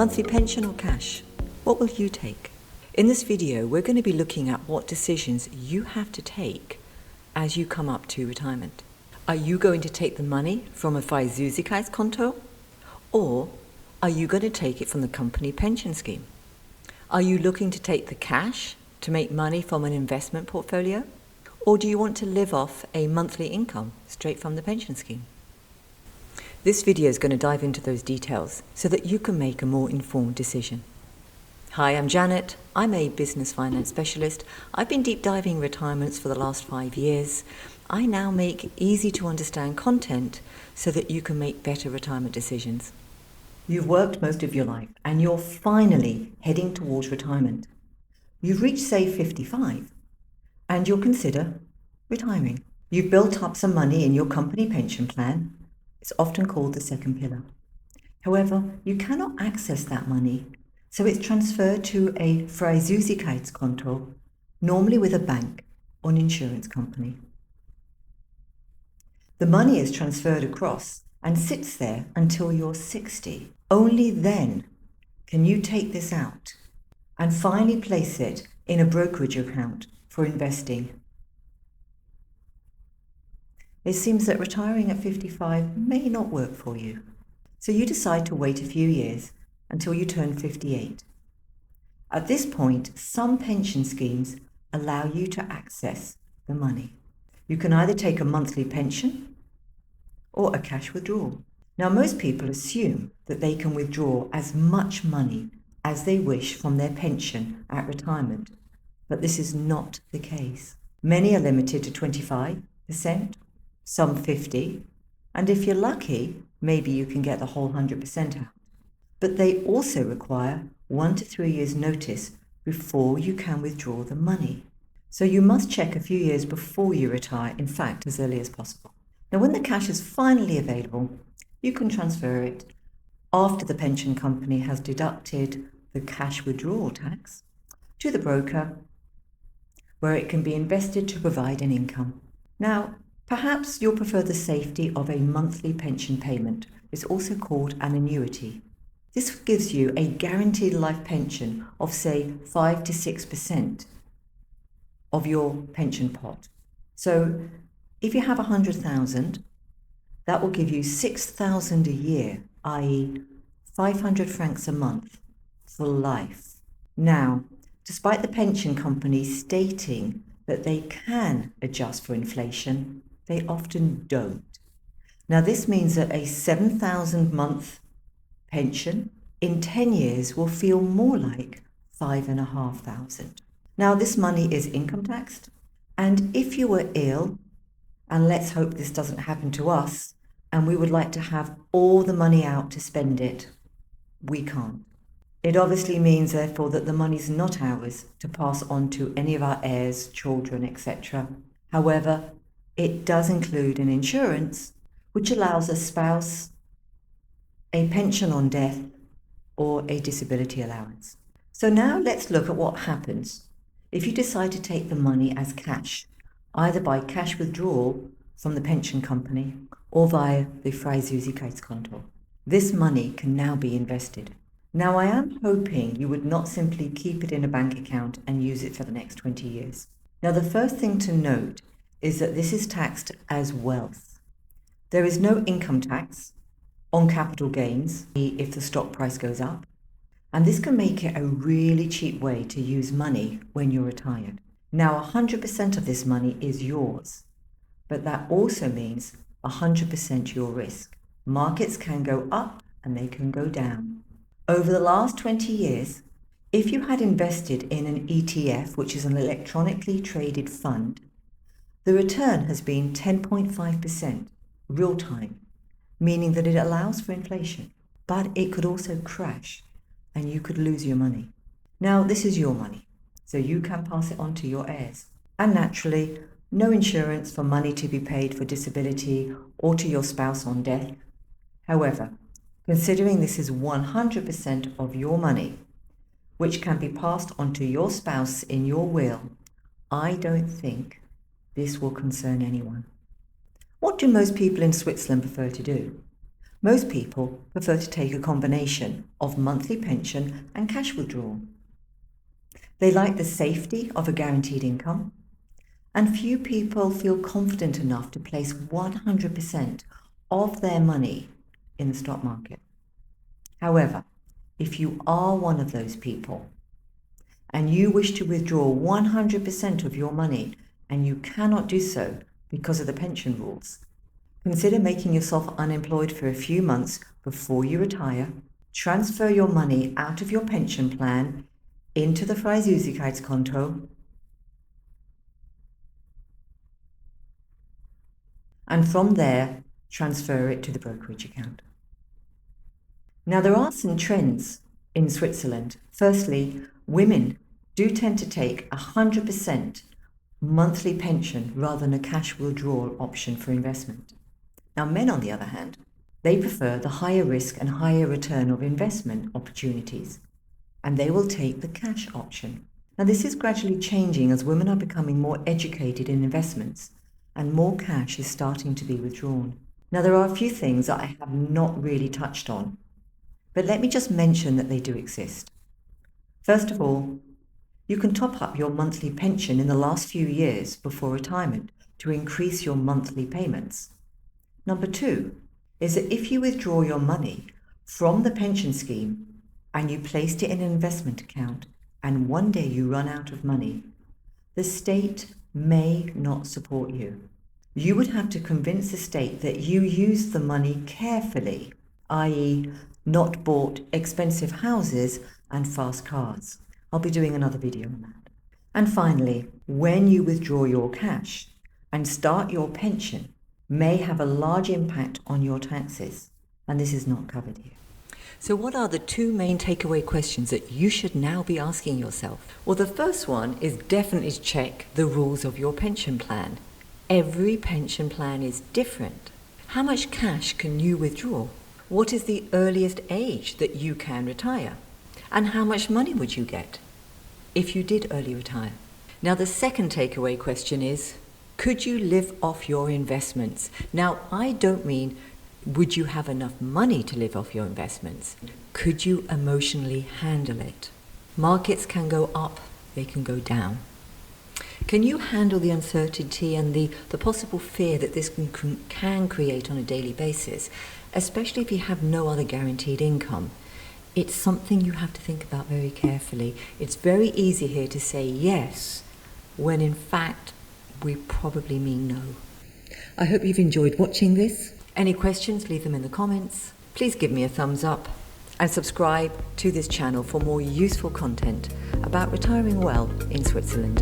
Monthly pension or cash? What will you take? In this video, we're going to be looking at what decisions you have to take as you come up to retirement. Are you going to take the money from a Freizügigkeits konto, or are you going to take it from the company pension scheme? Are you looking to take the cash to make money from an investment portfolio, or do you want to live off a monthly income straight from the pension scheme? This video is going to dive into those details so that you can make a more informed decision. Hi, I'm Janet. I'm a business finance specialist. I've been deep diving retirements for the last 5 years. I now make easy to understand content so that you can make better retirement decisions. You've worked most of your life and you're finally heading towards retirement. You've reached, say, 55 and you'll consider retiring. You've built up some money in your company pension plan. It's often called the second pillar. However, you cannot access that money, so it's transferred to a Freizügigkeits konto, normally with a bank or an insurance company. The money is transferred across and sits there until you're 60. Only then can you take this out and finally place it in a brokerage account for investing. It seems that retiring at 55 may not work for you, so you decide to wait a few years until you turn 58. At this point, some pension schemes allow you to access the money. You can either take a monthly pension or a cash withdrawal. Now, most people assume that they can withdraw as much money as they wish from their pension at retirement, but this is not the case. Many are limited to 25%, some 50%, and if you're lucky, maybe you can get the whole 100% out. But they also require 1 to 3 years notice before you can withdraw the money. So you must check a few years before you retire, in fact, as early as possible. Now, when the cash is finally available, you can transfer it after the pension company has deducted the cash withdrawal tax to the broker, where it can be invested to provide an income. Now, perhaps you'll prefer the safety of a monthly pension payment. It's also called an annuity. This gives you a guaranteed life pension of, say, 5 to 6% of your pension pot. So if you have 100,000, that will give you 6,000 a year, i.e. 500 francs a month for life. Now, despite the pension company stating that they can adjust for inflation, they often don't. Now, this means that a 7,000 month pension in 10 years will feel more like 5,500. Now, this money is income taxed, and if you were ill, and let's hope this doesn't happen to us, and we would like to have all the money out to spend it, we can't. It obviously means, therefore, that the money's not ours to pass on to any of our heirs, children, etc. However, it does include an insurance which allows a spouse a pension on death or a disability allowance. So now let's look at what happens if you decide to take the money as cash, either by cash withdrawal from the pension company or via the Freizügigkeits konto. This money can now be invested. Now, I am hoping you would not simply keep it in a bank account and use it for the next 20 years. Now, the first thing to note is that this is taxed as wealth. There is no income tax on capital gains if the stock price goes up, and this can make it a really cheap way to use money when you're retired. Now, 100% of this money is yours, but that also means 100% your risk. Markets can go up and they can go down. Over the last 20 years, if you had invested in an ETF, which is an electronically traded fund, the return has been 10.5% real time, meaning that it allows for inflation, but it could also crash and you could lose your money. Now, this is your money, so you can pass it on to your heirs. And naturally, no insurance for money to be paid for disability or to your spouse on death. However, considering this is 100% of your money, which can be passed on to your spouse in your will, I don't think this will concern anyone. What do most people in Switzerland prefer to do? Most people prefer to take a combination of monthly pension and cash withdrawal. They like the safety of a guaranteed income, and few people feel confident enough to place 100% of their money in the stock market. However, if you are one of those people and you wish to withdraw 100% of your money and you cannot do so because of the pension rules, consider making yourself unemployed for a few months before you retire, transfer your money out of your pension plan into the Freizügigkeits konto, and from there, transfer it to the brokerage account. Now, there are some trends in Switzerland. Firstly, women do tend to take 100% monthly pension rather than a cash withdrawal option for investment. Now, men, on the other hand, they prefer the higher risk and higher return of investment opportunities, and they will take the cash option. Now, this is gradually changing as women are becoming more educated in investments and more cash is starting to be withdrawn. Now, there are a few things that I have not really touched on, but let me just mention that they do exist. First of all, you can top up your monthly pension in the last few years before retirement to increase your monthly payments. Number two is that if you withdraw your money from the pension scheme and you placed it in an investment account and one day you run out of money, the state may not support you. You would have to convince the state that you used the money carefully, i.e., not bought expensive houses and fast cars. I'll be doing another video on that. And finally, when you withdraw your cash and start your pension, may have a large impact on your taxes, and this is not covered here. So what are the two main takeaway questions that you should now be asking yourself? Well, the first one is definitely to check the rules of your pension plan. Every pension plan is different. How much cash can you withdraw? What is the earliest age that you can retire? And how much money would you get if you did early retire? Now, the second takeaway question is, could you live off your investments? Now, I don't mean would you have enough money to live off your investments? Could you emotionally handle it? Markets can go up, they can go down. Can you handle the uncertainty and the possible fear that this can create on a daily basis, especially if you have no other guaranteed income? It's something you have to think about very carefully. It's very easy here to say yes, when in fact we probably mean no. I hope you've enjoyed watching this. Any questions, leave them in the comments. Please give me a thumbs up and subscribe to this channel for more useful content about retiring well in Switzerland.